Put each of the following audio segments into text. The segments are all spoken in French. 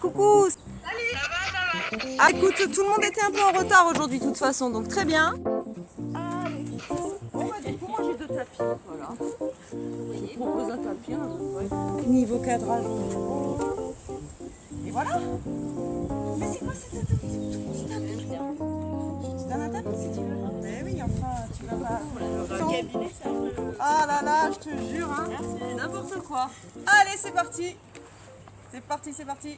coucou. Ah, écoute, tout le monde était un peu en retard aujourd'hui de toute façon, donc très bien. Allez, bon bah du coup moi j'ai 2 tapis, voilà. Je vous propose un tapis, ouais. Niveau cadrage, et voilà. Mais c'est quoi ce tapis? Je te donne un tapis si tu veux. Mais oui, enfin, tu vas pas... Dans le cabinet, c'est un peu... Ah là là, je te jure, hein, c'est n'importe quoi. Allez, c'est parti. C'est parti, c'est parti.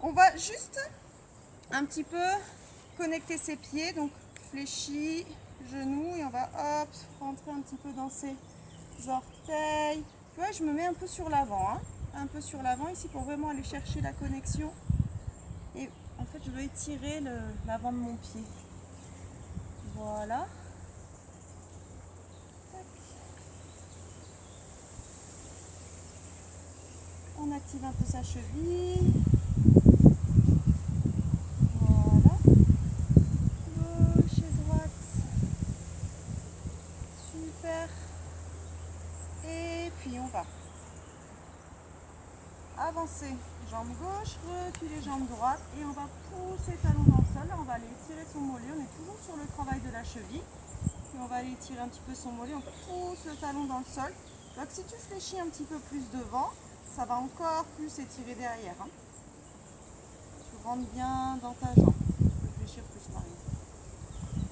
On va juste un petit peu connecter ses pieds, donc fléchis, genoux, et on va hop, rentrer un petit peu dans ses orteils. Tu vois, je me mets un peu sur l'avant, hein, un peu sur l'avant ici pour vraiment aller chercher la connexion. Et en fait, je veux étirer l'avant de mon pied. Voilà. Tac. On active un peu sa cheville. Voilà. Gauche et droite. Super. Et puis on va avancer, jambe gauche, reculer jambe droite et on va pousser talon dans le sol. Là, on va aller étirer son mollet. On est toujours sur le travail de la cheville. Et on va aller étirer un petit peu son mollet. On pousse le talon dans le sol. Donc si tu fléchis un petit peu plus devant, ça va encore plus étirer derrière. Hein. Tu rentres bien dans ta jambe. Tu peux fléchir plus, Marie.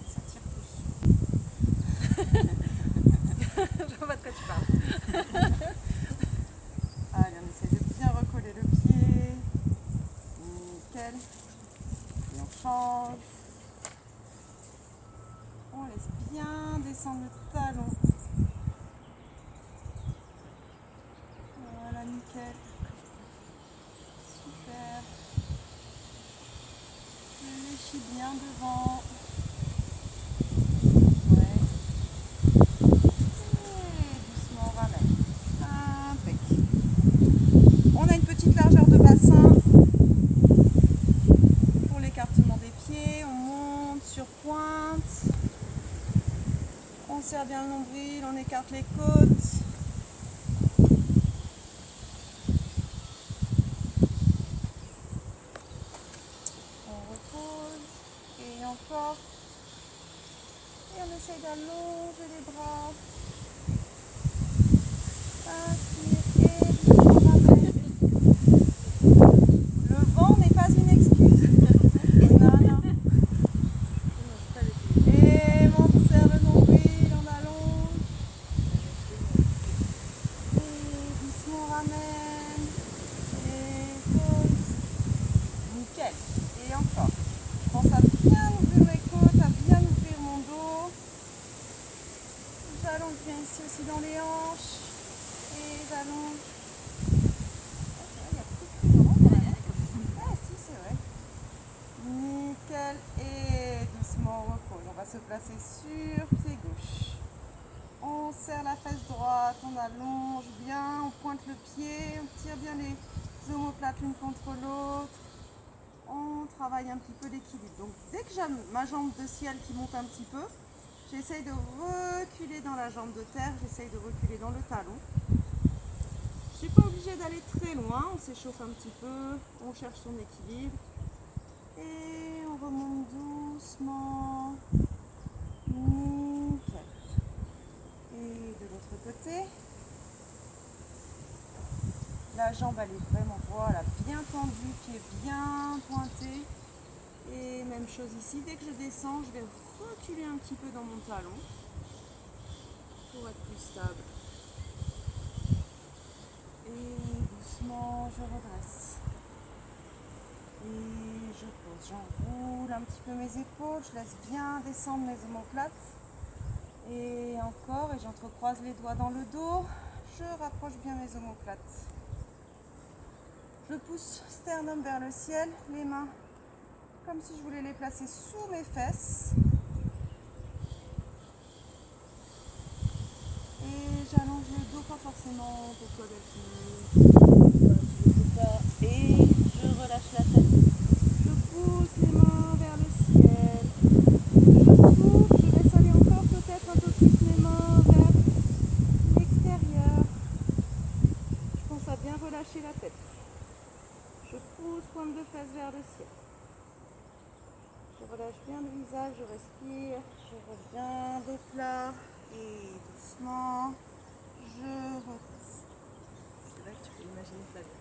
Ça tire plus. Je vois pas de quoi tu parles. Allez, on essaie de bien recoller le pied. Nickel. Et on change. On laisse bien descendre le talon. Voilà, nickel. Super. Fléchis bien devant. Ouais. Et doucement, on ramène. Impec. On a une petite largeur de bassin pour l'écartement des pieds. On monte sur pointe. On serre bien le nombril, on écarte les côtes. On repose. Et encore. Et on essaye d'allonger les bras. Inspire et doucement ramène. Le vent n'est pas une excuse. Non, non. Et on serre le nombril, on allonge. Et doucement on ramène. Et pause. Nickel. Et encore. Je pense à bien ouvrir mes côtes, à bien ouvrir mon dos. J'allonge bien ici aussi dans les hanches. Et j'allonge. Ah si, c'est vrai. Nickel. Et doucement on repose. On va se placer sur pied gauche. On serre la fesse droite, on allonge bien, on pointe le pied, on tire bien les omoplates l'une contre l'autre. On travaille un petit peu l'équilibre. Donc dès que j'ai ma jambe de ciel qui monte un petit peu, j'essaye de reculer dans la jambe de terre, j'essaye de reculer dans le talon. Je ne suis pas obligée d'aller très loin, on s'échauffe un petit peu, on cherche son équilibre. Et on remonte doucement. Nickel. Et de l'autre côté, la jambe elle est vraiment voilà, bien tendue, pied bien pointé. Et même chose ici, dès que je descends, je vais reculer un petit peu dans mon talon pour être plus stable. Et doucement, je redresse. Et je pose, j'enroule un petit peu mes épaules, je laisse bien descendre mes omoplates. Et encore, et j'entrecroise les doigts dans le dos, je rapproche bien mes omoplates. Je pousse sternum vers le ciel, les mains comme si je voulais les placer sous mes fesses. Et j'allonge le dos, pas forcément pour toi Delphine. Et je relâche la tête. Je pousse les mains vers le ciel. Je souffle, je laisse aller encore peut-être un peu plus mes mains vers l'extérieur. Je pense à bien relâcher la tête. Je pousse, pointe de fesses vers le ciel. Je relâche bien le visage, je respire, je reviens de plat et doucement, je repasse. C'est vrai que tu peux imaginer ta vie.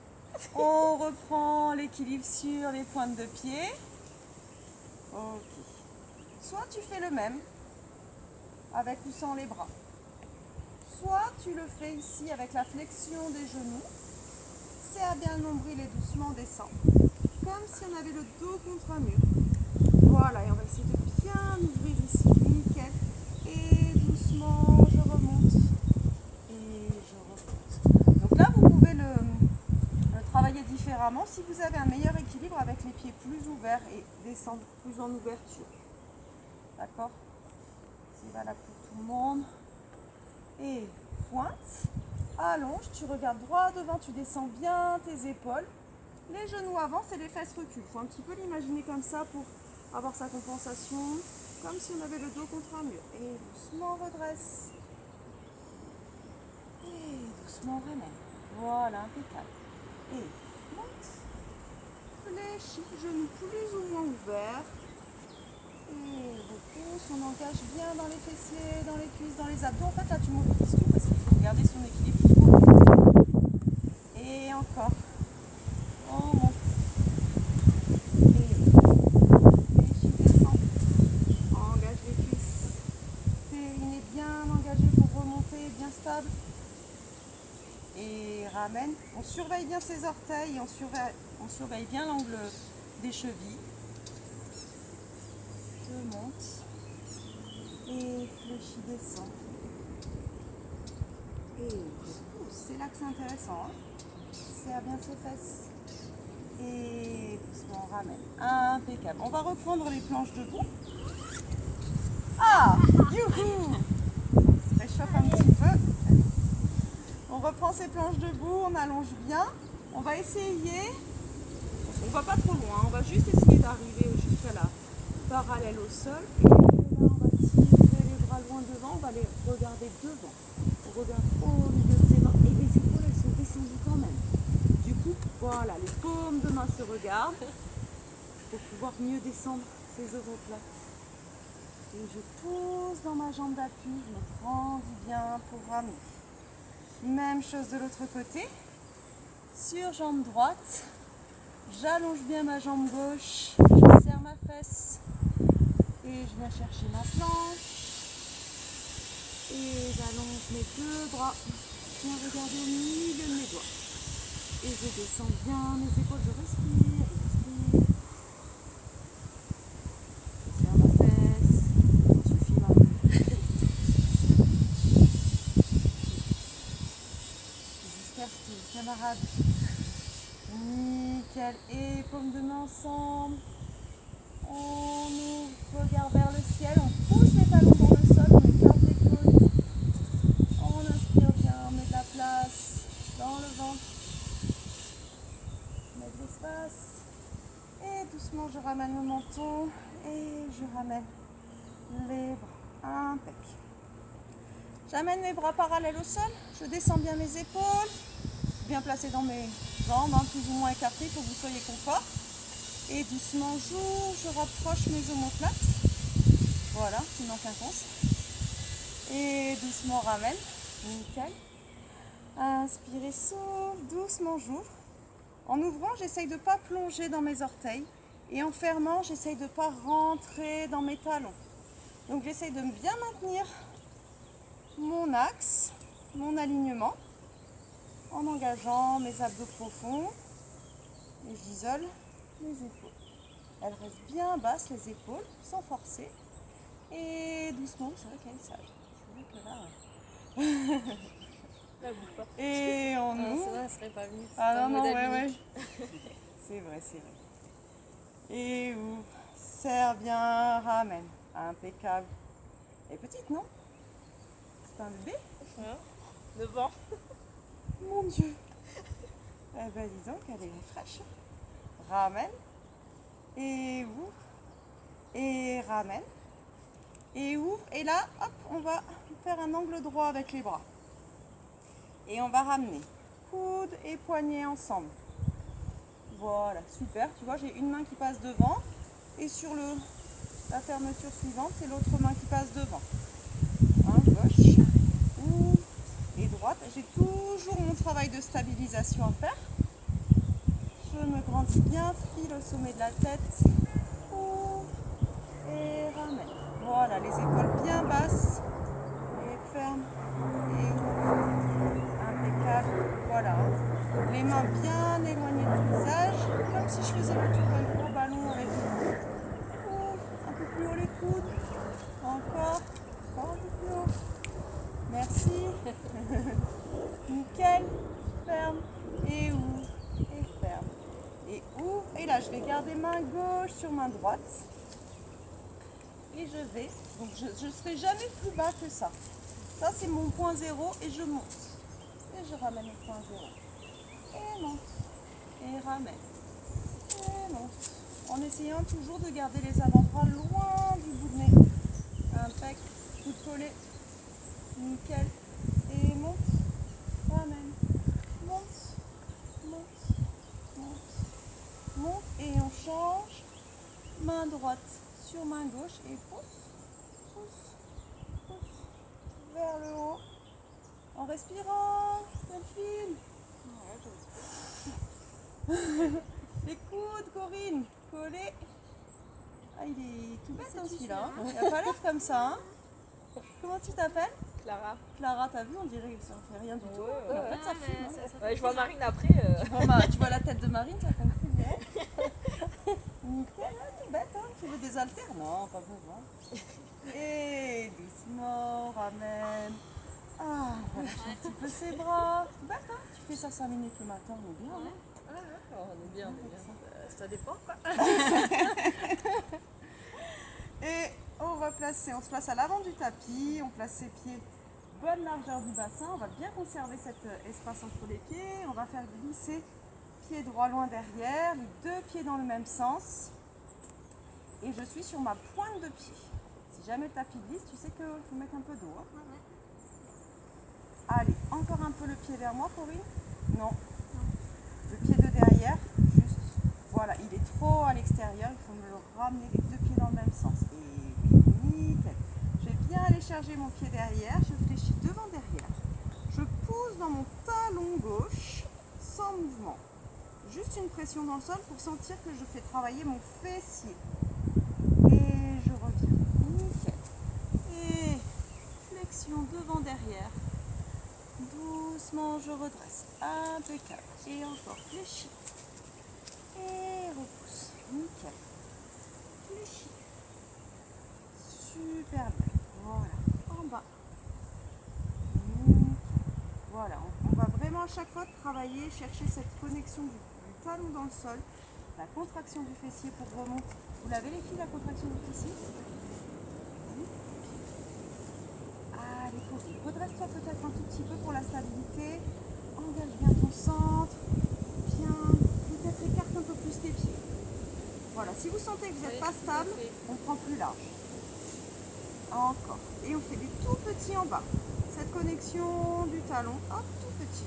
On reprend l'équilibre sur les pointes de pied. Ok. Soit tu fais le même avec ou sans les bras. Soit tu le fais ici avec la flexion des genoux. Serre bien le nombril et doucement descend. Comme si on avait le dos contre un mur. Voilà, et on va essayer de bien ouvrir ici. Nickel. Et doucement, je remonte. Et je remonte. Donc là, vous pouvez le travailler différemment si vous avez un meilleur équilibre avec les pieds plus ouverts et descendre plus en ouverture. D'accord? C'est valable pour tout le monde. Et pointe, allonge, tu regardes droit devant, tu descends bien tes épaules. Les genoux avancent et les fesses reculent. Il faut un petit peu l'imaginer comme ça pour avoir sa compensation, comme si on avait le dos contre un mur. Et doucement redresse. Et doucement ramène. Voilà, impeccable. Et monte. Fléchis, genoux plus ou moins ouverts. Et repousse, on engage bien dans les fessiers, dans les cuisses, dans les abdos. En fait, là, tu mobilises tout parce qu'il faut garder son équilibre jusqu'au bout. Et encore. On monte. Et tu descends. Engage les cuisses. Périnée bien engagé pour remonter, bien stable. Et ramène. On surveille bien ses orteils et on surveille bien l'angle des chevilles. Je monte. Et fléchis, descend. Et je pousse. C'est là que c'est intéressant. Hein. Serre bien ses fesses. Et doucement on ramène. Impeccable. On va reprendre les planches debout. Ah, youhou! On se réchauffe un petit peu. On reprend ces planches debout, on allonge bien. On va essayer, on va pas trop loin, on va juste essayer d'arriver jusqu'à la parallèle au sol. Et là, on va tirer les bras loin devant, on va les regarder devant. On regarde au milieu de ses mains et les épaules, elles sont descendues quand même. Du coup, voilà, les paumes de main se regardent pour pouvoir mieux descendre ses omoplates. Et je pousse dans ma jambe d'appui, je me grandis bien pour ramener. Même chose de l'autre côté. Sur jambe droite, j'allonge bien ma jambe gauche, je serre ma fesse et je viens chercher ma planche. Et j'allonge mes deux bras, je viens regarder au milieu de mes doigts. Et je descends bien mes épaules, je respire, je respire. Je serre ma fesse, ça suffit là. J'espère que c'était camarade. Nickel. Et paume de main ensemble. On ouvre, regarde vers le ciel, on pousse les talons dans le sol, on écarte les côtes. On inspire bien, on met de la place dans le ventre. On met de l'espace. Et doucement, je ramène le menton et je ramène les bras. Impec. J'amène mes bras parallèles au sol, je descends bien mes épaules, bien placées dans mes jambes, plus ou moins écartées, il faut que vous soyez confort. Et doucement, je rapproche mes omoplates. Voilà, sinon qu'un conce. Et doucement, ramène. Nickel. Inspirez, souffle, doucement, j'ouvre. En ouvrant, j'essaye de ne pas plonger dans mes orteils. Et en fermant, j'essaye de ne pas rentrer dans mes talons. Donc, j'essaye de bien maintenir mon axe, mon alignement, en engageant mes abdos profonds. Et j'isole les épaules. Elles restent bien basses, les épaules, sans forcer. Et doucement, c'est vrai qu'elle est sage. C'est vrai que là... Là, bouge pas. Et on Ah, ouvre. c'est vrai, elle serait pas venue. Ah non, ouais. C'est vrai, c'est vrai. Et ouvre. Serre bien, ramène. Impeccable. Elle est petite, non? C'est un bébé? Hein, 9 ans. Mon Dieu. Eh ben dis donc, elle est fraîche. Ramène. Et ouvre. Et ramène. Et ouvre. Et là, hop, on va faire un angle droit avec les bras. Et on va ramener coude et poignet ensemble. Voilà, super. Tu vois, j'ai une main qui passe devant et sur la fermeture suivante, c'est l'autre main qui passe devant. Hein, gauche, ouvre et droite. J'ai toujours mon travail de stabilisation à faire. Je me grandis bien, file au sommet de la tête. Ouvre et ramène. Voilà, les épaules bien basses et ferme et ouvre. Impeccable. Voilà. Les mains bien éloignées du visage, comme si je faisais le tour d'un gros ballon avec les coudes. Ouvre, un peu plus haut les coudes. Encore un peu plus haut. Merci. Nickel. Ferme et ouvre et ferme et ouvre. Et là, je vais garder main gauche sur main droite. Et je vais, donc je ne serai jamais plus bas que ça. Ça, c'est mon point zéro et je monte. Et je ramène au point zéro. Et monte. Et ramène. Et monte. En essayant toujours de garder les avant-bras loin du bout de nez. Impec. Coude collé. Nickel. Et monte. Ramène. Monte. Monte. Monte. Monte. Et on change. Main droite sur main gauche. Et pousse. Pousse. Pousse. Vers le haut. En respirant. Delphine. Les coudes, Corinne, collés. Ah, il est tout bête celui-là. Hein. Il n'a pas l'air comme ça. Hein. Comment tu t'appelles? Clara. Clara, t'as vu, on dirait que ça ne fait rien du tout. Ouais. En fait, ça filme. Hein. Ouais, je vois Marine après. Tu vois la tête de Marine, ça fait plus bien. Nickel, tout bête. Hein. Tu veux des haltères? Non, pas besoin. Et doucement, ramène. Ah, relâche un petit peu ses bras. Tout bête, hein. Tu fais ça 5 minutes le matin, on est bien. Hein. On est bien, on est bien. Ça dépend quoi. Et on se place à l'avant du tapis, on place ses pieds bonne largeur du bassin, on va bien conserver cet espace entre les pieds, on va faire glisser pied droit loin derrière, les deux pieds dans le même sens. Et je suis sur ma pointe de pied. Si jamais le tapis glisse, tu sais qu'il faut mettre un peu d'eau. Hein. Allez, encore un peu le pied vers moi, Corinne. Non. Le pied de derrière, juste, voilà, il est trop à l'extérieur, il faut me le ramener les deux pieds dans le même sens. Et oui, nickel. Je vais bien aller charger mon pied derrière, je fléchis devant derrière. Je pousse dans mon talon gauche, sans mouvement. Juste une pression dans le sol pour sentir que je fais travailler mon fessier. Et je reviens, nickel. Et flexion devant derrière. Doucement, je redresse. Impeccable. Et encore, fléchis. Et repousse. Nickel. Fléchis. Super bien. Voilà. En bas. Nickel. Voilà. On va vraiment à chaque fois travailler, chercher cette connexion du talon dans le sol. La contraction du fessier pour remonter. Vous l'avez les filles, la contraction du fessier? Allez, Corinne, redresse-toi peut-être un tout petit peu pour la stabilité. Engage bien ton centre. Bien. Peut-être écarte un peu plus tes pieds. Voilà, si vous sentez que vous n'êtes pas stable, on prend plus large. Encore. Et on fait des tout petits en bas. Cette connexion du talon, hop, tout petit.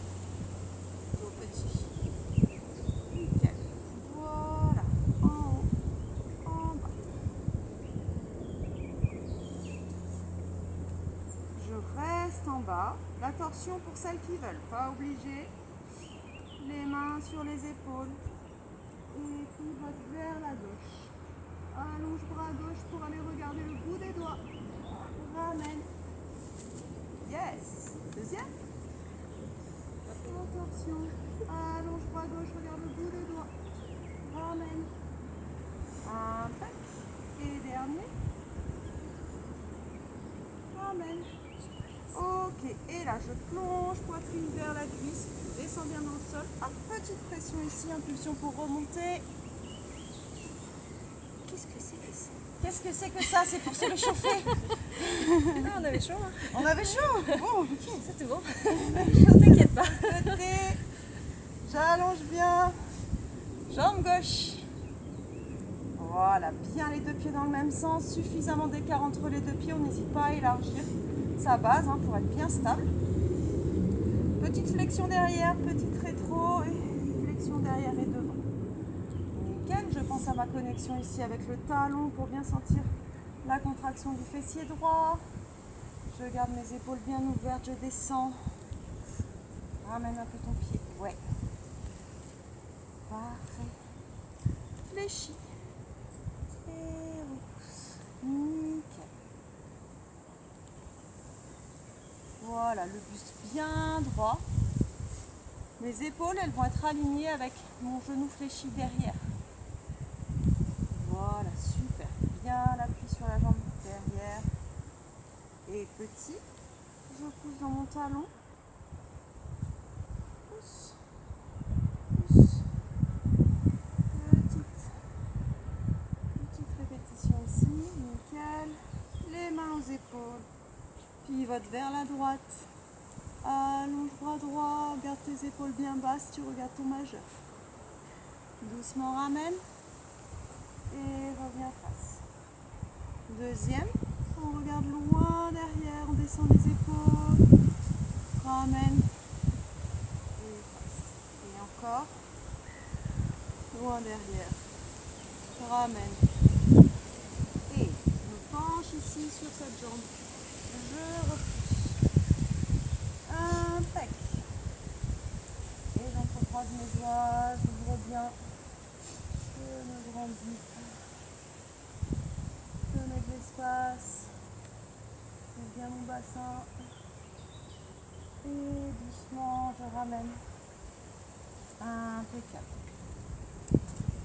Tout petit. Nickel. Voilà. En haut. En bas. Je reste en bas. La torsion pour celles qui veulent, pas obligé. Les mains sur les épaules. Et pivote vers la gauche. Allonge bras gauche pour aller regarder le bout des doigts. Ramène. Yes. Deuxième. Torsion. Allonge bras gauche, regarde le bout des doigts. Ramène. Impec. Et dernier. Ramène. Ok, et là je plonge, poitrine vers la cuisse, descends bien dans le sol. Petite pression ici, impulsion pour remonter. Qu'est-ce que c'est que ça? Qu'est-ce que c'est que ça? C'est pour se réchauffer. Ah, on avait chaud. Hein. On avait chaud. Bon, ok. C'est tout bon. Ne t'inquiète pas. Côté. J'allonge bien. Jambe gauche. Voilà, bien les deux pieds dans le même sens. Suffisamment d'écart entre les deux pieds. On n'hésite pas à élargir sa base hein, pour être bien stable. Petite flexion derrière, petite rétro et flexion derrière et devant. pense à ma connexion ici avec le talon pour bien sentir la contraction du fessier droit. Je garde mes épaules bien ouvertes, je descends. Ramène un peu ton pied. Ouais. Parfait. Fléchis. Et repousse. Nickel. Voilà, le buste bien droit. Mes épaules, elles vont être alignées avec mon genou fléchi derrière. Voilà, super. Bien l'appui sur la jambe derrière. Et petit, je pousse dans mon talon. Pousse. Pousse. Petite répétition ici. Nickel. Les mains aux épaules. Pivote vers la droite. Allonge bras droit. Garde tes épaules bien basses. Tu regardes ton majeur. Doucement ramène. Et reviens face. Deuxième. On regarde loin derrière. On descend les épaules. Ramène. Et face. Et encore. Loin derrière. Ramène. Et je me penche ici sur cette jambe. Je repousse. Impec. Et j'entrecroise mes doigts. J'ouvre bien. Je me grandis. Je mets de l'espace. J'ouvre bien mon bassin. Et doucement, je ramène. Impeccable.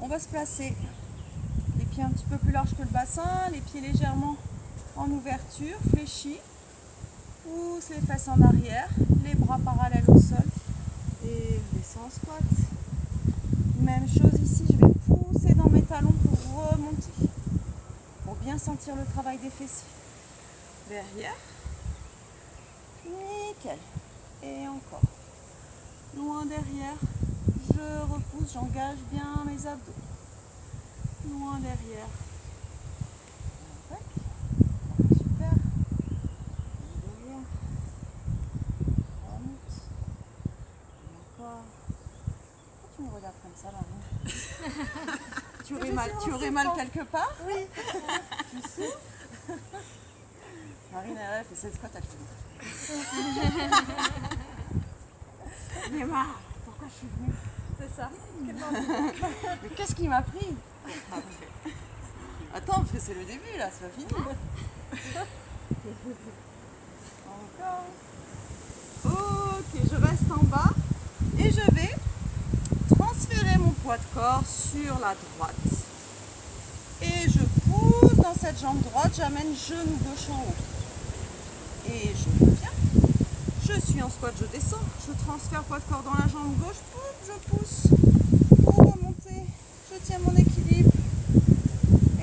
On va se placer. Les pieds un petit peu plus larges que le bassin, les pieds légèrement en ouverture, fléchis. Pousse les fesses en arrière, les bras parallèles au sol. Et je descends en squat. Même chose ici, je vais pousser dans mes talons pour remonter. Pour bien sentir le travail des fessiers. Derrière. Nickel. Et encore. Loin derrière. Je repousse, j'engage bien mes abdos. Loin derrière. Super. Derrière. Remonte. Et encore. Pourquoi tu me regardes comme ça, Marine? Tu aurais mal quelque part? Oui. Tu sais? Marine, elle fait cette squat, elle fait. Mais marre, pourquoi je suis venue? C'est ça. Mais qu'est-ce qui m'a pris? Attends, parce que c'est le début là, c'est pas fini. Encore. Ok, je reste en bas et je vais transférer mon poids de corps sur la droite. Et je pousse dans cette jambe droite, j'amène genou gauche en haut. Et je reviens. Je suis en squat, je descends. Je transfère poids de corps dans la jambe gauche, je pousse pour remonter. Je tiens mon équilibre.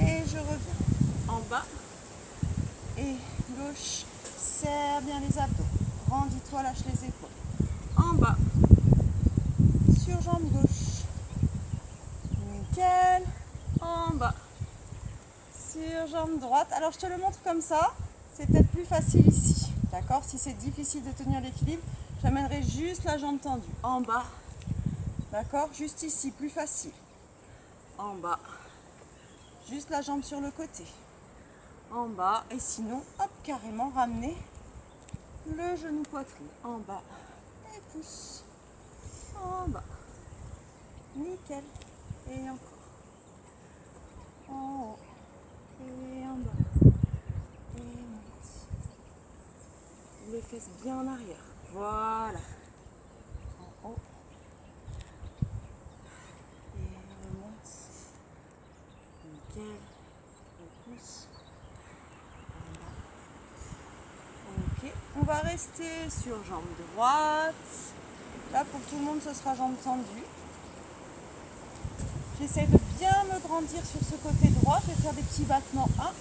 Et je reviens en bas. Et gauche, serre bien les abdos. Grandis-toi, lâche les épaules. En bas. Sur jambe gauche. Nickel. En bas. Sur jambe droite. Alors je te le montre comme ça. C'est peut-être plus facile ici. D'accord? Si c'est difficile de tenir l'équilibre, j'amènerai juste la jambe tendue. En bas. D'accord? Juste ici, plus facile. En bas. Juste la jambe sur le côté. En bas. Et sinon, hop, carrément ramener le genou poitrine. En bas. Et pousse. En bas. Nickel. Et encore. En haut. Et en bas. Et monte. Les fesses bien en arrière. Voilà. En haut. Et remonte. Nickel. Repousse. Ok. On va rester sur jambe droite. Là, pour tout le monde, ce sera jambe tendue. J'essaie de bien me grandir sur ce côté droit. Je vais faire des petits battements. 1,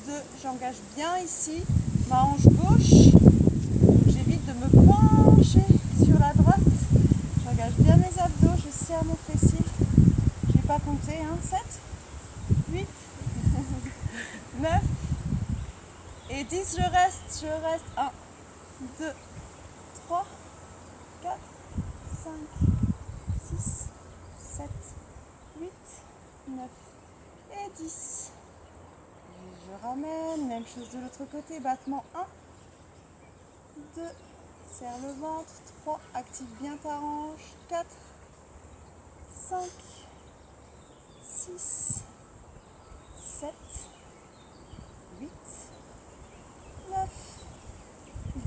2. J'engage bien ici ma hanche gauche. J'évite de me pencher sur la droite. J'engage bien mes abdos. Je serre mon fessier. Je n'ai pas compté. 7, 8, 9 et 10. Je reste. 1, 2, 3, 4, 5, 6, 7, 8, 9 et 10. Et je ramène, même chose de l'autre côté, battement 1, 2, serre le ventre, 3, active bien ta hanche, 4, 5, 6, 7, 8, 9,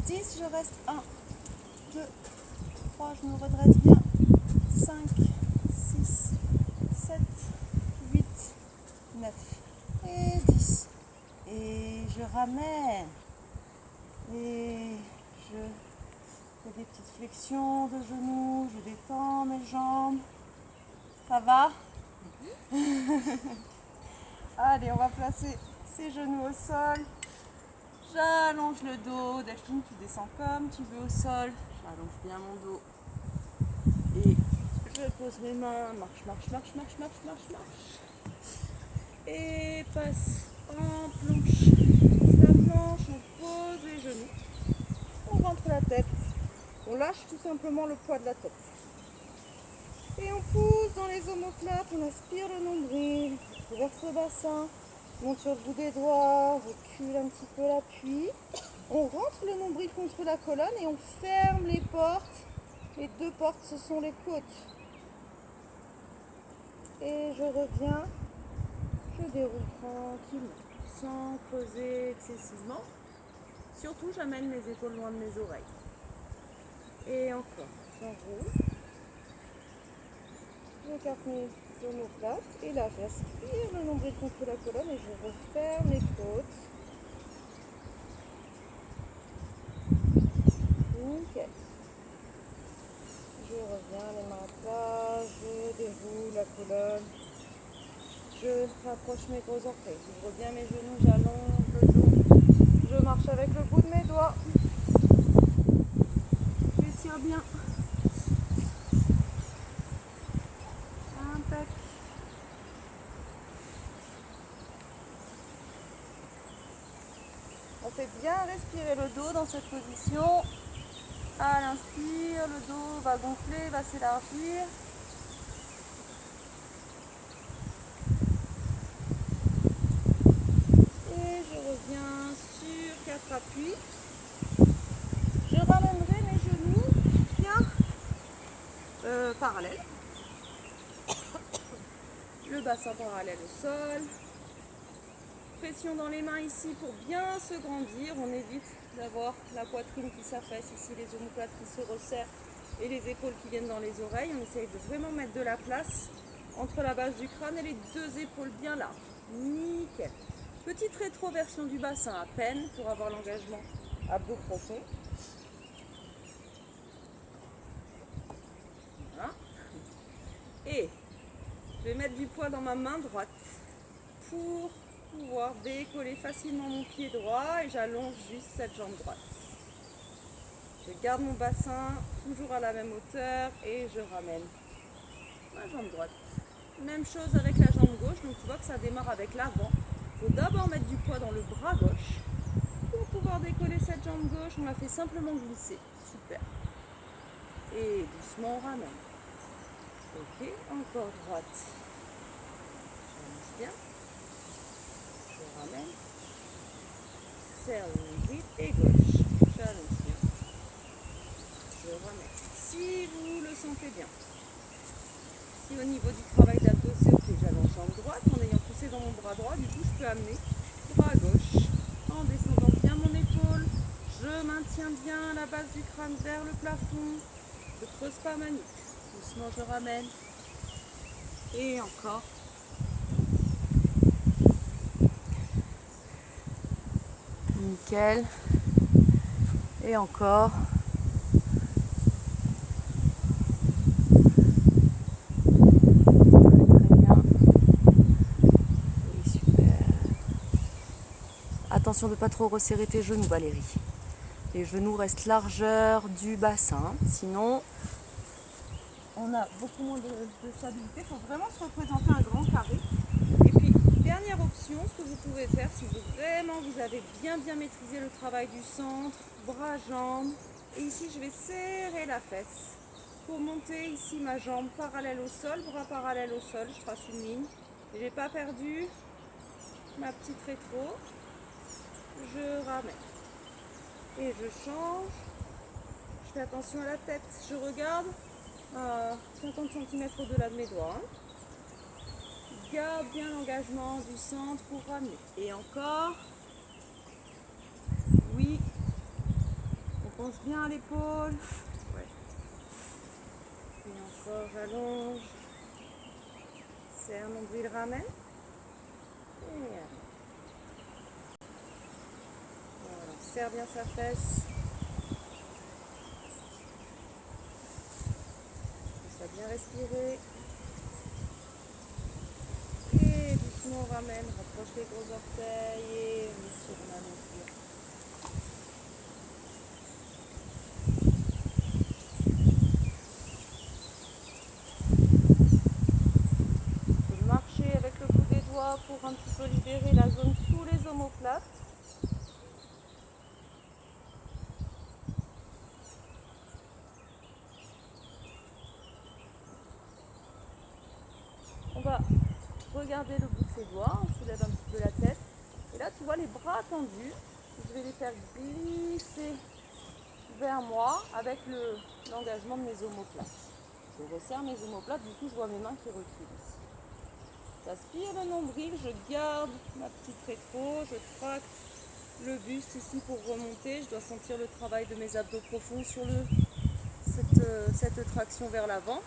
10, je reste 1, 2, 3, je me redresse bien, 5, 6, 7, 8, 9 et 10. Et je ramène. Et je fais des petites flexions de genoux, je détends mes jambes. Ça va? Allez, on va placer ses genoux au sol. J'allonge le dos. Delphine, tu descends comme tu veux au sol. J'allonge bien mon dos. Et je pose mes mains. Marche, marche, marche, marche, marche, marche, marche. Et passe en planche. La planche, on pose les genoux. On rentre la tête. On lâche tout simplement le poids de la tête. Et on pousse dans les omoplates, on aspire le nombril, on verse le bassin, monte sur le bout des doigts, recule un petit peu l'appui. On rentre le nombril contre la colonne et on ferme les portes. Les deux portes, ce sont les côtes. Et je reviens, je déroule tranquillement, sans creuser excessivement. Surtout, j'amène mes épaules loin de mes oreilles. Et encore, j'enroule. J'écarte mes omoplates et là j'aspire le nombril contre la colonne et je referme les côtes. Nickel. Je reviens les mains à plat, je déroule la colonne. Je rapproche mes gros orteils. J'ouvre bien mes genoux, j'allonge le dos. Je marche avec le bout de mes doigts. J'étire bien. Impec. On fait bien respirer le dos dans cette position. À l'inspire, le dos va gonfler, va s'élargir. Et je reviens sur 4 appuis. Je ramènerai mes genoux bien parallèles. Le bassin parallèle au sol. Pression dans les mains ici pour bien se grandir. On évite d'avoir la poitrine qui s'affaisse ici, les omoplates qui se resserrent et les épaules qui viennent dans les oreilles. On essaye de vraiment mettre de la place entre la base du crâne et les deux épaules bien larges. Nickel. Petite rétroversion du bassin à peine pour avoir l'engagement abdos profond. Voilà. Et je vais mettre du poids dans ma main droite pour pouvoir décoller facilement mon pied droit et j'allonge juste cette jambe droite. Je garde mon bassin toujours à la même hauteur et je ramène ma jambe droite. Même chose avec la jambe gauche, donc tu vois que ça démarre avec l'avant. Il faut d'abord mettre du poids dans le bras gauche pour pouvoir décoller cette jambe gauche. On la fait simplement glisser. Super. Et doucement on ramène. Ok, encore droite. J'avance bien. Je ramène. Serre le nombril et gauche. J'allonge bien. Je ramène. Si vous le sentez bien. Si au niveau du travail d'abdos c'est ok, j'allonge jambe droite en ayant poussé dans mon bras droit. Du coup, je peux amener bras gauche en descendant bien mon épaule. Je maintiens bien la base du crâne vers le plafond. Je ne creuse pas ma nuque. Doucement, je ramène. Et encore. Nickel. Et encore. Très bien. Oui, super. Attention de ne pas trop resserrer tes genoux, Valérie. Les genoux restent largeur du bassin. Sinon, on a beaucoup moins de stabilité. Il faut vraiment se représenter un grand carré. Et puis, dernière option, ce que vous pouvez faire, si vous avez bien maîtrisé le travail du centre, bras, jambes. Et ici, je vais serrer la fesse pour monter ici ma jambe parallèle au sol, bras parallèle au sol. Je trace une ligne. J'ai pas perdu ma petite rétro. Je ramène. Et je change. Je fais attention à la tête. Je regarde à 50 cm au-delà de mes doigts. Garde bien l'engagement du centre pour ramener. Et encore. Oui. On pense bien à l'épaule. Ouais. Et encore, j'allonge. Serre, nombril, ramène. Et voilà. Serre bien sa fesse. Ça bien respirer. Et doucement on ramène, rapproche les gros orteils et on étire, on allonge. On peut marcher avec le bout des doigts pour un petit peu libérer la zone sous les omoplates. On va regarder le bout de ses doigts, on soulève un petit peu la tête. Et là, tu vois les bras tendus. Je vais les faire glisser vers moi avec l'engagement de mes omoplates. Je resserre mes omoplates, du coup, je vois mes mains qui reculent ici. J'aspire le nombril, je garde ma petite rétro, je tracte le buste ici pour remonter. Je dois sentir le travail de mes abdos profonds sur cette traction vers l'avant.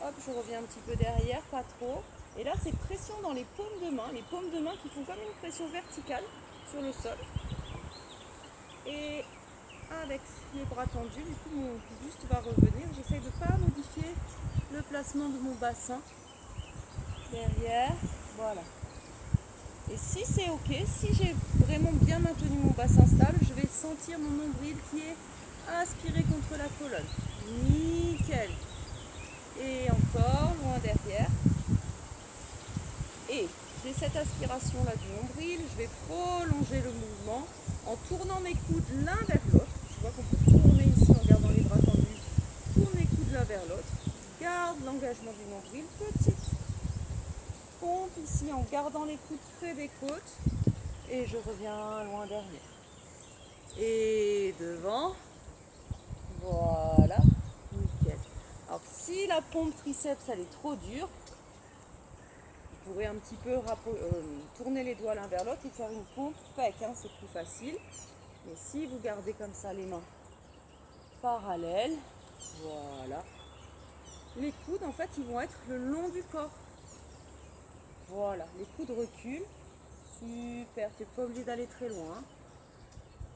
Hop, je reviens un petit peu derrière, pas trop. Et là, c'est pression dans les paumes de main qui font comme une pression verticale sur le sol. Et avec les bras tendus, du coup, mon buste va revenir. J'essaye de ne pas modifier le placement de mon bassin. Derrière, voilà. Et si c'est ok, si j'ai vraiment bien maintenu mon bassin stable, je vais sentir mon nombril qui est aspiré contre la colonne. Nickel. Et encore, loin derrière. Et j'ai cette aspiration là du nombril, je vais prolonger le mouvement en tournant mes coudes l'un vers l'autre. Tu vois qu'on peut tourner ici en gardant les bras tendus, tourne les coudes l'un vers l'autre, garde l'engagement du nombril, petite pompe ici en gardant les coudes près des côtes et je reviens loin derrière. Et devant, voilà, nickel. Alors si la pompe triceps elle est trop dure, vous pourrez un petit peu tourner les doigts l'un vers l'autre et faire une pompe pec, hein, c'est plus facile. Mais si vous gardez comme ça les mains parallèles, voilà. Les coudes en fait ils vont être le long du corps. Voilà, les coudes reculent. Super, tu n'es pas obligé d'aller très loin.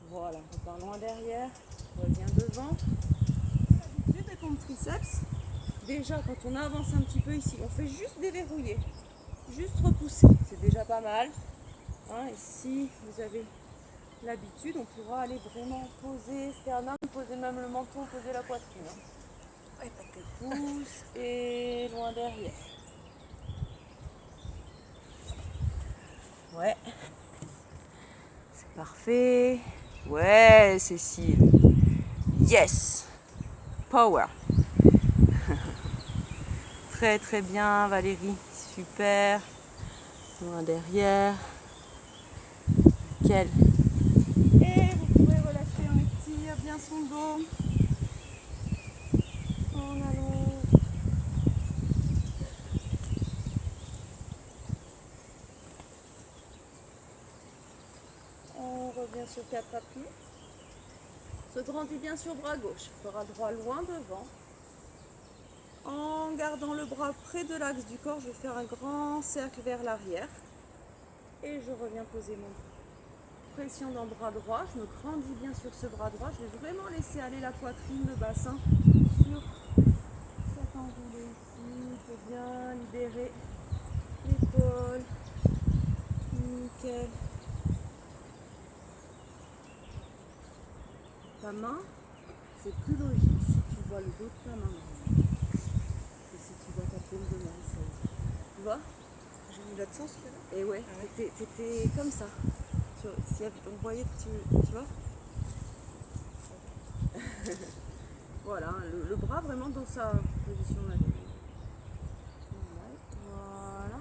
Voilà, on part loin derrière, on revient devant. L'habitude des pompes triceps, déjà quand on avance un petit peu ici, on fait juste déverrouiller, juste repousser, c'est déjà pas mal. Hein, et si vous avez l'habitude, on pourra aller vraiment poser sternum, poser même le menton, poser la poitrine. Hein. Ouais, pousse et loin derrière. Ouais. C'est parfait. Ouais, Cécile. Yes. Power. Très très bien, Valérie. Super. Loin derrière. Nickel. Et vous pouvez relâcher, on étire bien son dos. On allonge. On revient sur 4 appuis. Se grandit bien sur bras gauche. Bras droit loin devant. En gardant le bras près de l'axe du corps, je vais faire un grand cercle vers l'arrière. Et je reviens poser mon pression dans le bras droit. Je me grandis bien sur ce bras droit. Je vais vraiment laisser aller la poitrine, le bassin sur cet enroulé ici. Il faut bien libérer l'épaule. Nickel. Ta main, c'est plus logique si tu vois le dos de ta main que si tu vois ta paume de main. Tu vois? J'ai mis l'autre sens là. Et ouais, Ah ouais. t'étais comme ça. Si on voyait que tu vois? Voilà, le bras vraiment dans sa position là. Voilà,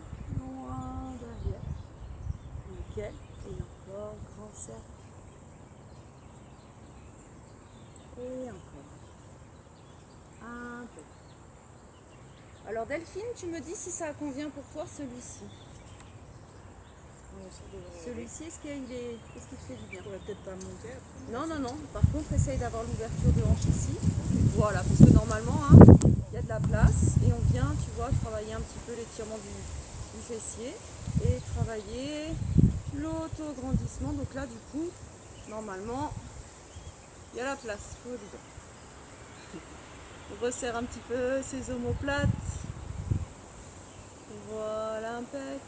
nickel. Et encore, grand cercle. Et encore. Un peu. Alors Delphine, tu me dis si ça convient pour toi celui-ci. Celui-ci, est-ce qu'il te fait du bien? On pourrait peut-être pas monter après. Non, non, non. Par contre, essaye d'avoir l'ouverture de hanche ici. Voilà, parce que normalement, hein, il y a de la place et on vient, tu vois, travailler un petit peu l'étirement du fessier et travailler l'auto-grandissement. Donc là, du coup, normalement, il y a la place. Oh, dis donc. On resserre un petit peu ses omoplates. Voilà, impec.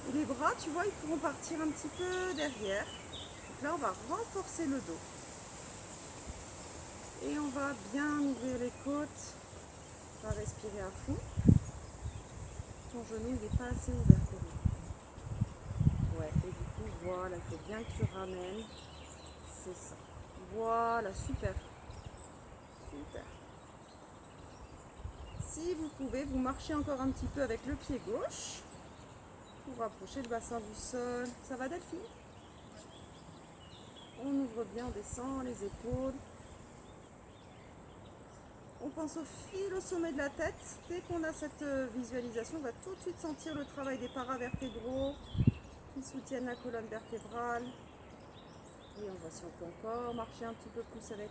Et les bras, tu vois, ils pourront partir un petit peu derrière. Donc là, on va renforcer le dos. Et on va bien ouvrir les côtes. On va respirer à fond. Ton genou, il n'est pas assez ouvert pour nous. Ouais, et du coup, voilà, il faut bien que tu ramènes. C'est ça. Voilà, super. Super. Si vous pouvez, vous marchez encore un petit peu avec le pied gauche pour rapprocher le bassin du sol. Ça va, Delphine? On ouvre bien, on descend les épaules. On pense au fil au sommet de la tête. Dès qu'on a cette visualisation, on va tout de suite sentir le travail des paravertébraux qui soutiennent la colonne vertébrale. Et on voit si on peut encore marcher un petit peu plus avec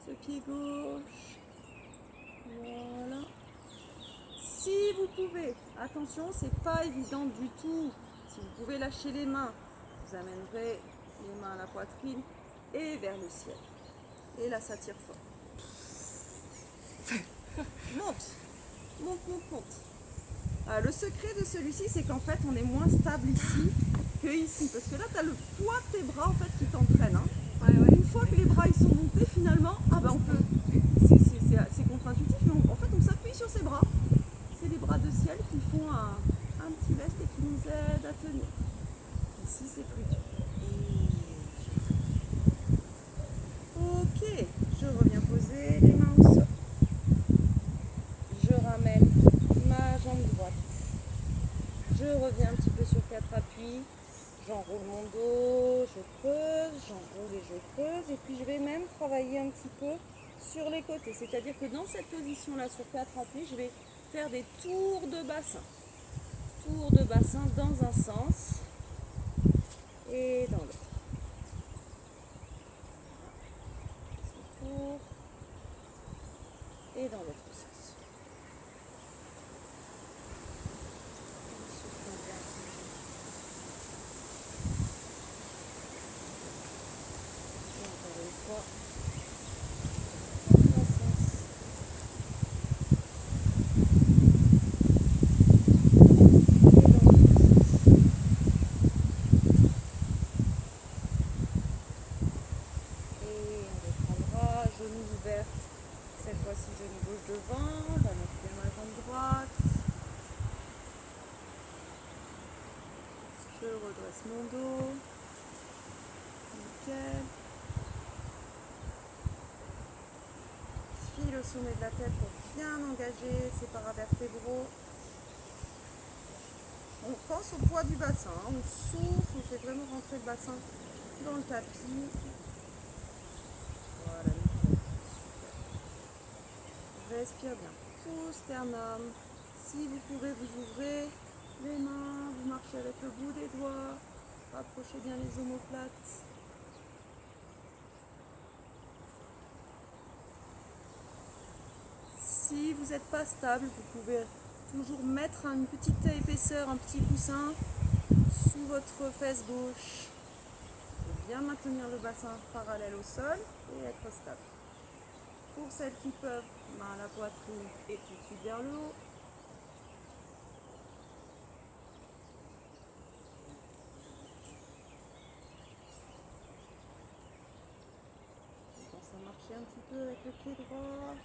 ce pied gauche. Voilà. Si vous pouvez, attention, c'est pas évident du tout. Si vous pouvez lâcher les mains, vous amènerez les mains à la poitrine et vers le ciel. Et là, ça tire fort. Monte, monte, monte, monte. Le secret de celui-ci, c'est qu'en fait, on est moins stable ici que ici. Parce que là, tu as le poids de tes bras en fait, qui t'entraîne. Hein. Ouais, ouais. Une fois que les bras ils sont montés, finalement, ah ben on peut. C'est contre-intuitif, mais en fait, on s'appuie sur ses bras. C'est les bras de ciel qui font un petit lest et qui nous aident à tenir. Ici, c'est plus dur. Ok, je reviens poser les mains au sol. Je ramène ma jambe droite. Je reviens un petit peu sur 4 appuis. J'enroule mon dos, je creuse, j'enroule et je creuse. Et puis je vais même travailler un petit peu sur les côtés. C'est-à-dire que dans cette position-là, sur 4 appuis, je vais faire des tours de bassin. Tours de bassin dans un sens et dans l'autre. Tour et dans l'autre sens. Et encore une fois, dans un sens. Cette fois-ci, genou gauche devant, on va mettre ma jambe droite. Je redresse mon dos. Nickel. File au sommet de la tête pour bien engager ses paravertébraux. On pense au poids du bassin. Hein. On souffle, on fait vraiment rentrer le bassin dans le tapis. Voilà, nickel. Respire bien. Pouce, sternum. Si vous pouvez, vous ouvrez les mains, vous marchez avec le bout des doigts. Rapprochez bien les omoplates. Si vous n'êtes pas stable, vous pouvez toujours mettre une petite épaisseur, un petit coussin sous votre fesse gauche. Pour bien maintenir le bassin parallèle au sol et être stable. Pour celles qui peuvent, main à la poitrine et tout de suite vers le haut. On commence à marcher un petit peu avec le pied droit.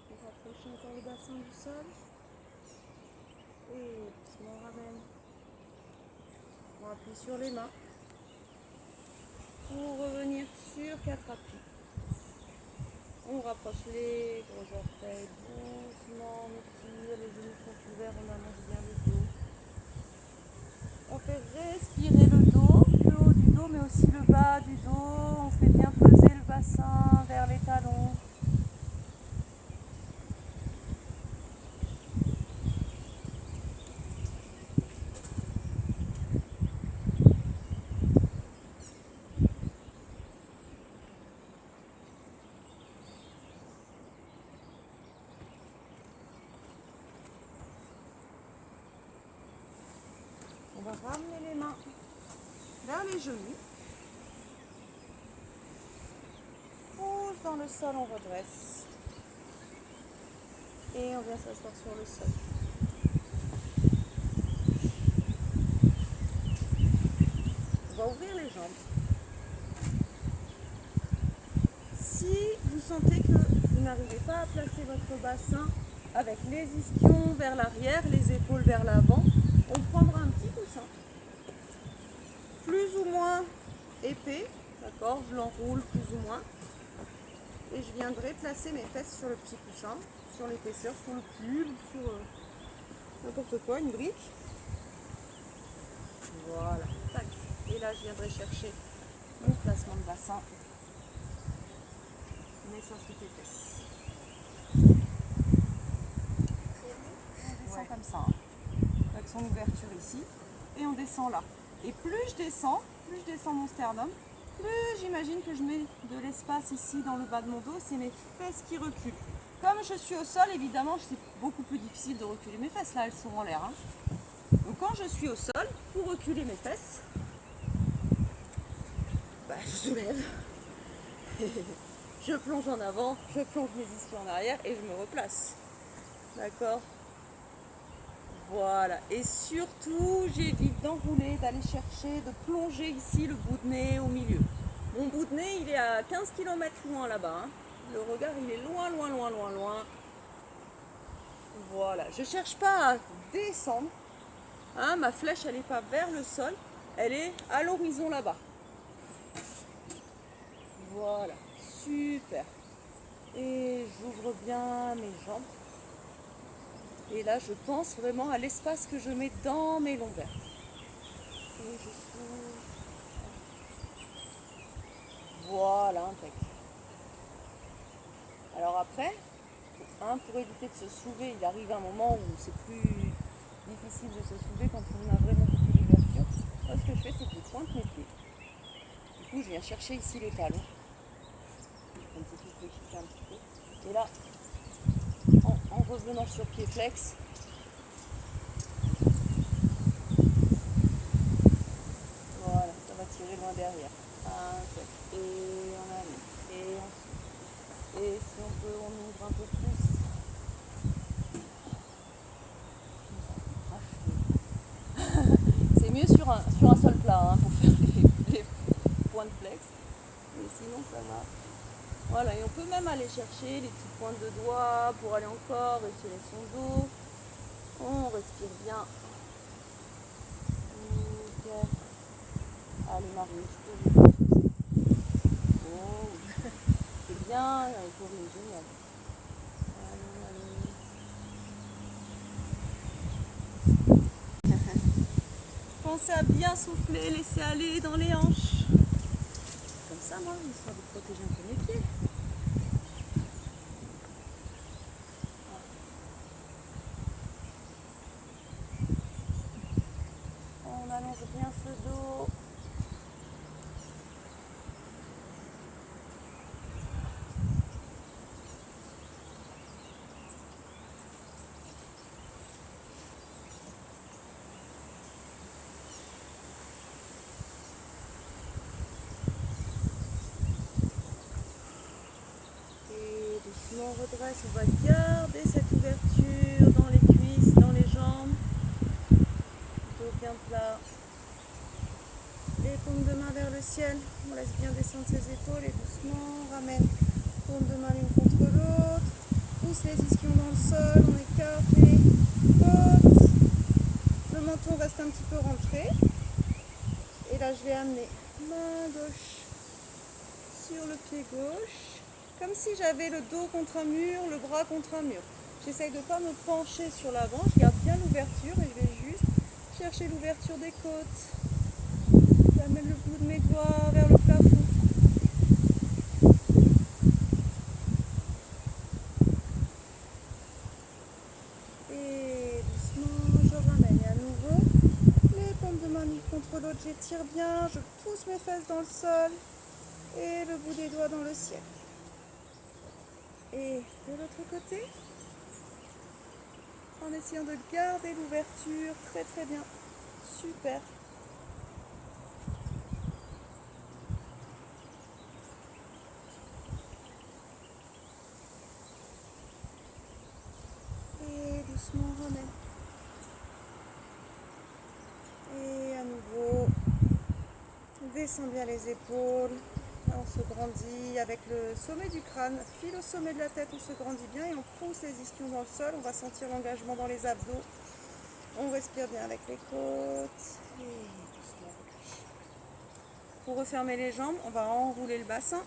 Pour rapprocher encore le bassin du sol. Et doucement on ramène. On appuie sur les mains. Pour revenir sur 4 appuis. On rapproche les gros orteils doucement, on étire, les genoux sont ouverts, on allonge bien le dos. On fait On va ramener les mains vers les genoux. Pousse dans le sol, on redresse. Et on vient s'asseoir sur le sol. On va ouvrir les jambes. Si vous sentez que vous n'arrivez pas à placer votre bassin avec les ischions vers l'arrière, les épaules vers l'avant, on prendra un petit coussin, plus ou moins épais, d'accord, je l'enroule plus ou moins, et je viendrai placer mes fesses sur le petit coussin, sur l'épaisseur, sur le pull, sur n'importe quoi, une brique. Voilà, tac. Et là je viendrai chercher mon placement de bassin, mes seins sous tes fesses. On descend comme ça, hein, avec son ouverture ici, et on descend là. Et plus je descends mon sternum, plus j'imagine que je mets de l'espace ici dans le bas de mon dos, c'est mes fesses qui reculent. Comme je suis au sol, évidemment, c'est beaucoup plus difficile de reculer mes fesses, là elles sont en l'air. Hein. Donc quand je suis au sol, pour reculer mes fesses, je soulève, je plonge en avant, je plonge mes ischions en arrière et je me replace. D'accord ? Voilà, et surtout, j'évite d'enrouler, d'aller chercher, de plonger ici le bout de nez au milieu. Mon bout de nez, il est à 15 km loin là-bas. Hein. Le regard, il est loin, loin, loin, loin, loin. Voilà, je ne cherche pas à descendre. Hein, ma flèche, elle n'est pas vers le sol, elle est à l'horizon là-bas. Voilà, super. Et j'ouvre bien mes jambes. Et là, je pense vraiment à l'espace que je mets dans mes lombaires. Et je souffle. Voilà, impec. Alors après, pour éviter de se soulever, il arrive un moment où c'est plus difficile de se soulever quand on a vraiment beaucoup d'ouverture. Moi, ce que je fais, c'est que je pointe mes pieds. Du coup, je viens chercher ici les talons. Comme si je réfléchissais un petit peu. Et là, en revenant sur pied flex, voilà, ça va tirer loin derrière. Et on amène. Et ensuite. Et si on peut, on ouvre un peu plus. C'est mieux sur un sol plat hein, pour faire les points de flex. Mais sinon ça va. Voilà, et on peut même aller chercher les petites pointes de doigts pour aller encore étirer son dos. On respire bien. Nickel. Allez Marie, je peux vous oh. C'est bien, Corinne, génial. Allez. Pensez à bien souffler, laisser aller dans les hanches. Comme ça, moi, histoire de protéger un peu mes pieds. On allonge bien ce dos. On redresse, on va garder cette ouverture dans les cuisses, dans les jambes, dos bien plat, les paumes de main vers le ciel, on laisse bien descendre ses épaules et doucement on ramène paumes de main l'une contre l'autre, pousse les ischions dans le sol, on écarte les côtes, le menton reste un petit peu rentré et là je vais amener main gauche sur le pied gauche. Comme si j'avais le dos contre un mur, le bras contre un mur. J'essaye de ne pas me pencher sur l'avant, je garde bien l'ouverture et je vais juste chercher l'ouverture des côtes. J'amène le bout de mes doigts vers le plafond. Et doucement, je ramène. Et à nouveau, les paumes de main l'une contre l'autre, j'étire bien, je pousse mes fesses dans le sol et le bout des doigts dans le ciel. Et de l'autre côté, en essayant de garder l'ouverture très très bien. Super. Et doucement on ramène. Et à nouveau, on descend bien les épaules. Là, on se grandit avec le sommet du crâne, file au sommet de la tête, on se grandit bien et on pousse les ischions dans le sol. On va sentir l'engagement dans les abdos. On respire bien avec les côtes. Et doucement relâche. Pour refermer les jambes, on va enrouler le bassin.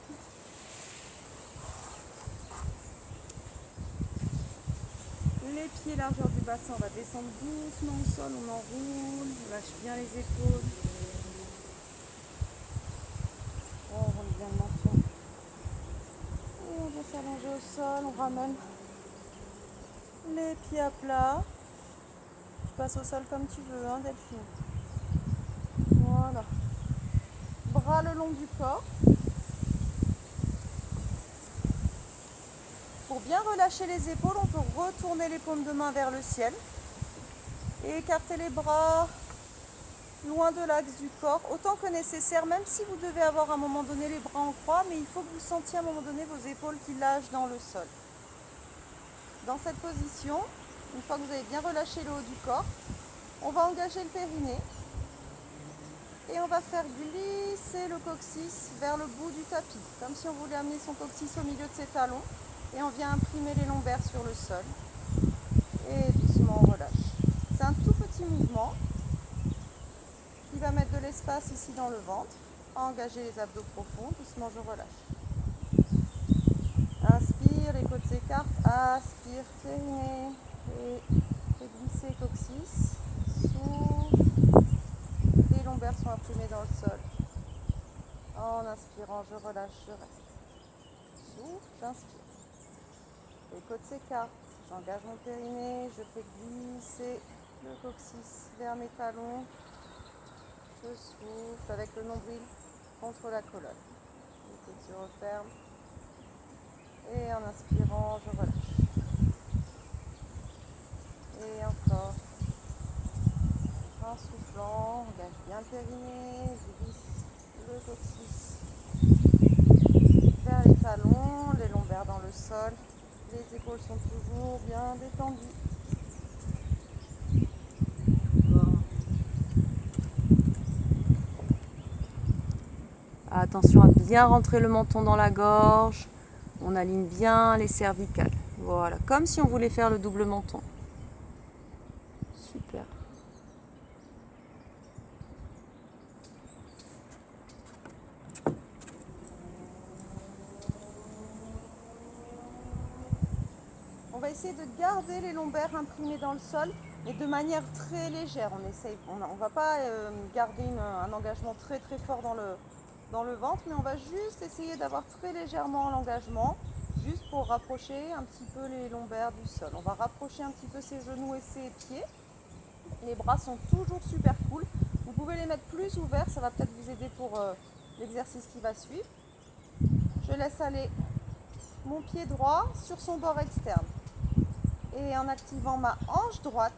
Les pieds largeur du bassin, on va descendre doucement au sol, on enroule, on lâche bien les épaules. On roule bien le menton. Et on va s'allonger au sol, on ramène les pieds à plat. Tu passes au sol comme tu veux, hein, Delphine. Voilà. Bras le long du corps. Pour bien relâcher les épaules, on peut retourner les paumes de main vers le ciel et écarter les bras loin de l'axe du corps, autant que nécessaire, même si vous devez avoir à un moment donné les bras en croix, mais il faut que vous sentiez à un moment donné vos épaules qui lâchent dans le sol. Dans cette position, une fois que vous avez bien relâché le haut du corps, on va engager le périnée et on va faire glisser le coccyx vers le bout du tapis, comme si on voulait amener son coccyx au milieu de ses talons. Et on vient imprimer les lombaires sur le sol. Et doucement on relâche. C'est un tout petit mouvement qui va mettre de l'espace ici dans le ventre. Engager les abdos profonds. Doucement je relâche. Inspire, les côtes s'écartent. Aspire, périnée. Et fais glisser coccyx. Souffle. Les lombaires sont imprimés dans le sol. En inspirant, je relâche, je reste. Souffle, j'inspire. Les côtes s'écartent, j'engage mon périnée, je fais glisser le coccyx vers mes talons, je souffle avec le nombril contre la colonne. Les côtes se referment et en inspirant, je relâche. Et encore, en soufflant, engage bien le périnée, je glisse le coccyx vers les talons, les lombaires dans le sol. Les épaules sont toujours bien détendues. Attention à bien rentrer le menton dans la gorge. On aligne bien les cervicales. Voilà, comme si on voulait faire le double menton. Super. On va essayer de garder les lombaires imprimés dans le sol, mais de manière très légère. On ne va pas garder un engagement très très fort dans le ventre, mais on va juste essayer d'avoir très légèrement l'engagement, juste pour rapprocher un petit peu les lombaires du sol. On va rapprocher un petit peu ses genoux et ses pieds. Les bras sont toujours super cool. Vous pouvez les mettre plus ouverts, ça va peut-être vous aider pour l'exercice qui va suivre. Je laisse aller mon pied droit sur son bord externe. Et en activant ma hanche droite,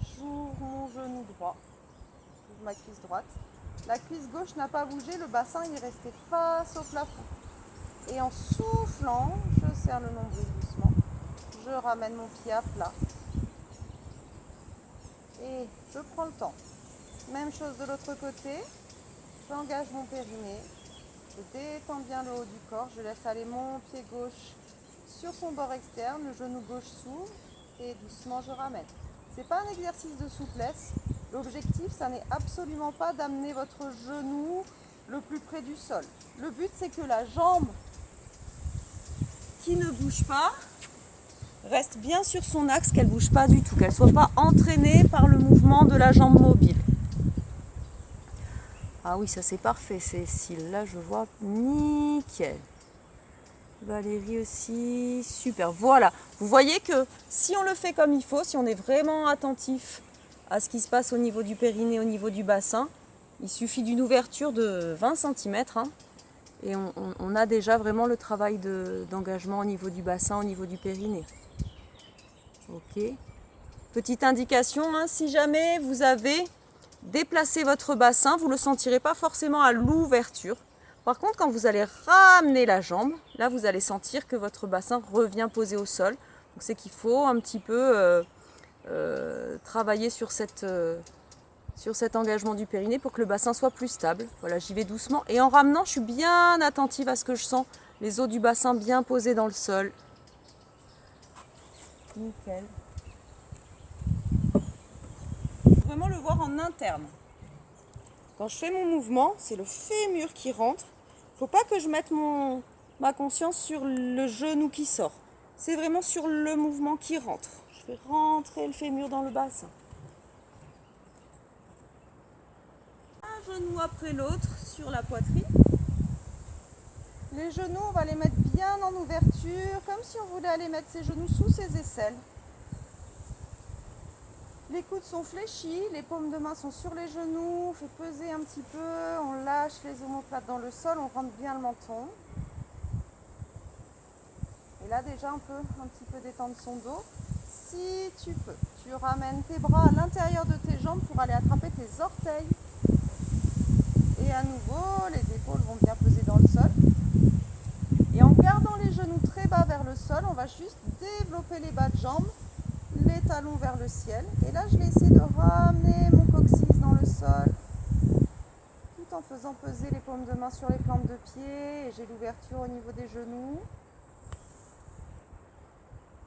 j'ouvre mon genou droit, j'ouvre ma cuisse droite. La cuisse gauche n'a pas bougé, le bassin il est resté face au plafond. Et en soufflant, je serre le nombril doucement. Je ramène mon pied à plat. Et je prends le temps. Même chose de l'autre côté. J'engage mon périnée. Je détends bien le haut du corps. Je laisse aller mon pied gauche sur son bord externe. Le genou gauche s'ouvre. Et doucement je ramène. Ce n'est pas un exercice de souplesse. L'objectif, ça n'est absolument pas d'amener votre genou le plus près du sol. Le but, c'est que la jambe qui ne bouge pas reste bien sur son axe, qu'elle ne bouge pas du tout, qu'elle ne soit pas entraînée par le mouvement de la jambe mobile. Ah oui, ça c'est parfait, Cécile. Là, je vois nickel. Valérie aussi, super. Voilà, vous voyez que si on le fait comme il faut, si on est vraiment attentif à ce qui se passe au niveau du périnée, au niveau du bassin, il suffit d'une ouverture de 20 cm et on a déjà vraiment le travail d'engagement au niveau du bassin, au niveau du périnée. Ok. Petite indication, si jamais vous avez déplacez votre bassin, vous ne le sentirez pas forcément à l'ouverture. Par contre, quand vous allez ramener la jambe, là vous allez sentir que votre bassin revient posé au sol. Donc c'est qu'il faut un petit peu travailler sur cet engagement du périnée pour que le bassin soit plus stable. Voilà, j'y vais doucement. Et en ramenant, je suis bien attentive à ce que je sens. Les os du bassin bien posés dans le sol. Nickel. Vraiment le voir en interne. Quand je fais mon mouvement, c'est le fémur qui rentre. Il ne faut pas que je mette ma conscience sur le genou qui sort. C'est vraiment sur le mouvement qui rentre. Je fais rentrer le fémur dans le bassin. Un genou après l'autre sur la poitrine. Les genoux, on va les mettre bien en ouverture, comme si on voulait aller mettre ses genoux sous ses aisselles. Les coudes sont fléchis, les paumes de main sont sur les genoux, on fait peser un petit peu, on lâche les omoplates dans le sol, on rentre bien le menton. Et là déjà on peut un petit peu détendre son dos. Si tu peux, tu ramènes tes bras à l'intérieur de tes jambes pour aller attraper tes orteils. Et à nouveau, les épaules vont bien peser dans le sol. Et en gardant les genoux très bas vers le sol, on va juste développer les bas de jambes, les talons vers le ciel. Et là, je vais essayer de ramener mon coccyx dans le sol, tout en faisant peser les paumes de main sur les plantes de pied. Et j'ai l'ouverture au niveau des genoux.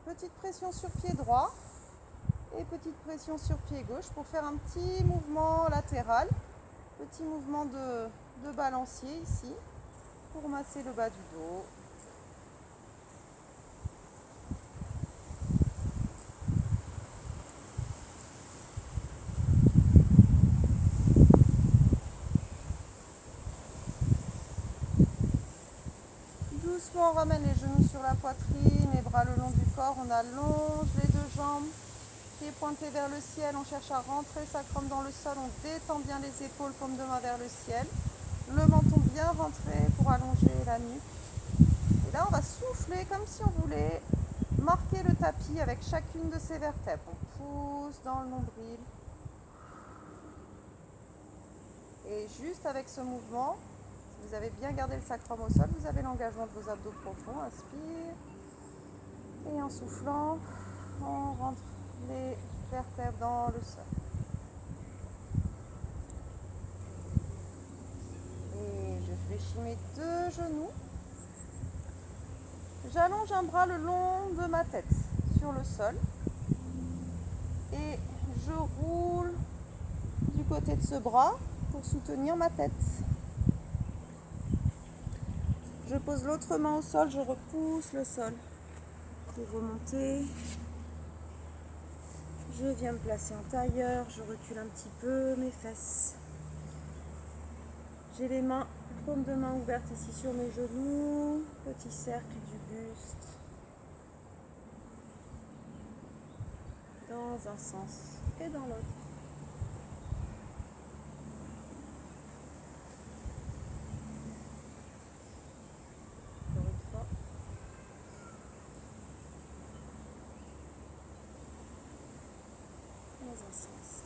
Petite pression sur pied droit et petite pression sur pied gauche pour faire un petit mouvement latéral. Petit mouvement de balancier ici pour masser le bas du dos. Doucement, on ramène les genoux sur la poitrine, les bras le long du corps, on allonge les deux jambes, pieds pointés vers le ciel, on cherche à rentrer le sacrum dans le sol, on détend bien les épaules, paumes de main vers le ciel, le menton bien rentré pour allonger la nuque. Et là, on va souffler comme si on voulait marquer le tapis avec chacune de ses vertèbres. On pousse dans le nombril. Et juste avec ce mouvement, si vous avez bien gardé le sacrum au sol, vous avez l'engagement de vos abdos profonds. Inspire. Et en soufflant, on rentre les vertèbres dans le sol. Et je fléchis mes deux genoux. J'allonge un bras le long de ma tête sur le sol. Et je roule du côté de ce bras pour soutenir ma tête. Je pose l'autre main au sol, je repousse le sol pour remonter. Je viens me placer en tailleur, je recule un petit peu mes fesses. J'ai les mains, paumes de main ouvertes ici sur mes genoux, petit cercle du buste. Dans un sens et dans l'autre.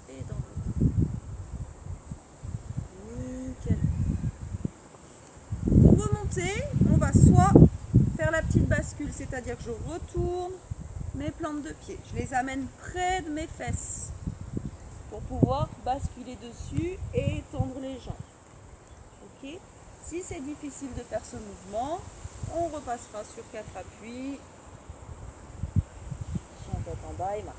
Et dans l'autre. Nickel. Pour remonter, on va soit faire la petite bascule, c'est-à-dire que je retourne mes plantes de pied. Je les amène près de mes fesses pour pouvoir basculer dessus et étendre les jambes. Ok. Si c'est difficile de faire ce mouvement, on repassera sur 4 appuis. Chien tête en bas et marche.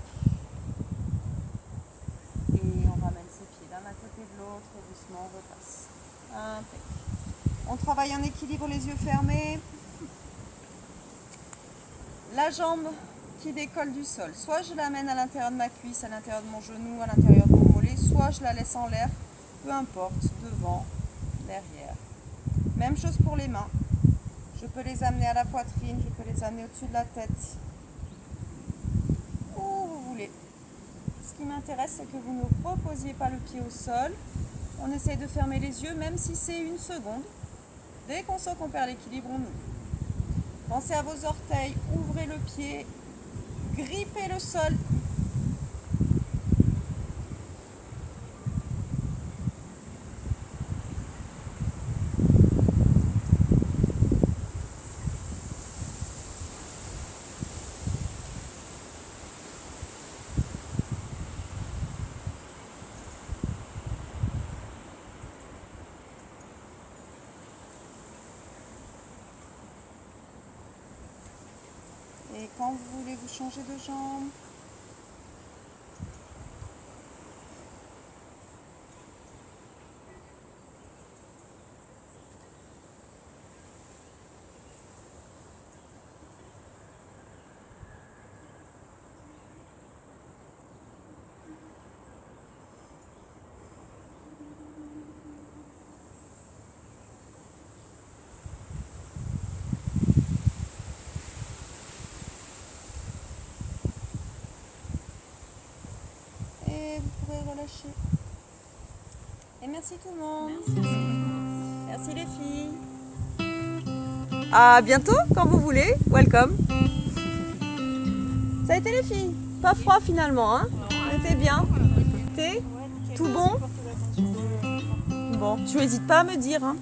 Et on ramène ses pieds d'un à côté de l'autre et doucement on repasse. Impec. On travaille en équilibre, les yeux fermés. La jambe qui décolle du sol. Soit je l'amène à l'intérieur de ma cuisse, à l'intérieur de mon genou, à l'intérieur de mon mollet, soit je la laisse en l'air, peu importe, devant, derrière. Même chose pour les mains. Je peux les amener à la poitrine, je peux les amener au-dessus de la tête. Où vous voulez. Ce qui m'intéresse, c'est que vous ne reposiez pas le pied au sol. On essaye de fermer les yeux, même si c'est une seconde. Dès qu'on sent qu'on perd l'équilibre, on ouvre. Pensez à vos orteils, ouvrez le pied, grippez le sol. changer de jambe. Et vous pourrez relâcher. Et merci tout le monde. Merci les filles. À bientôt quand vous voulez. Welcome. Ça a été les filles. Pas froid finalement, hein? C'était bien. Thé? Tout bon? Bon, tu n'hésites pas à me dire, hein.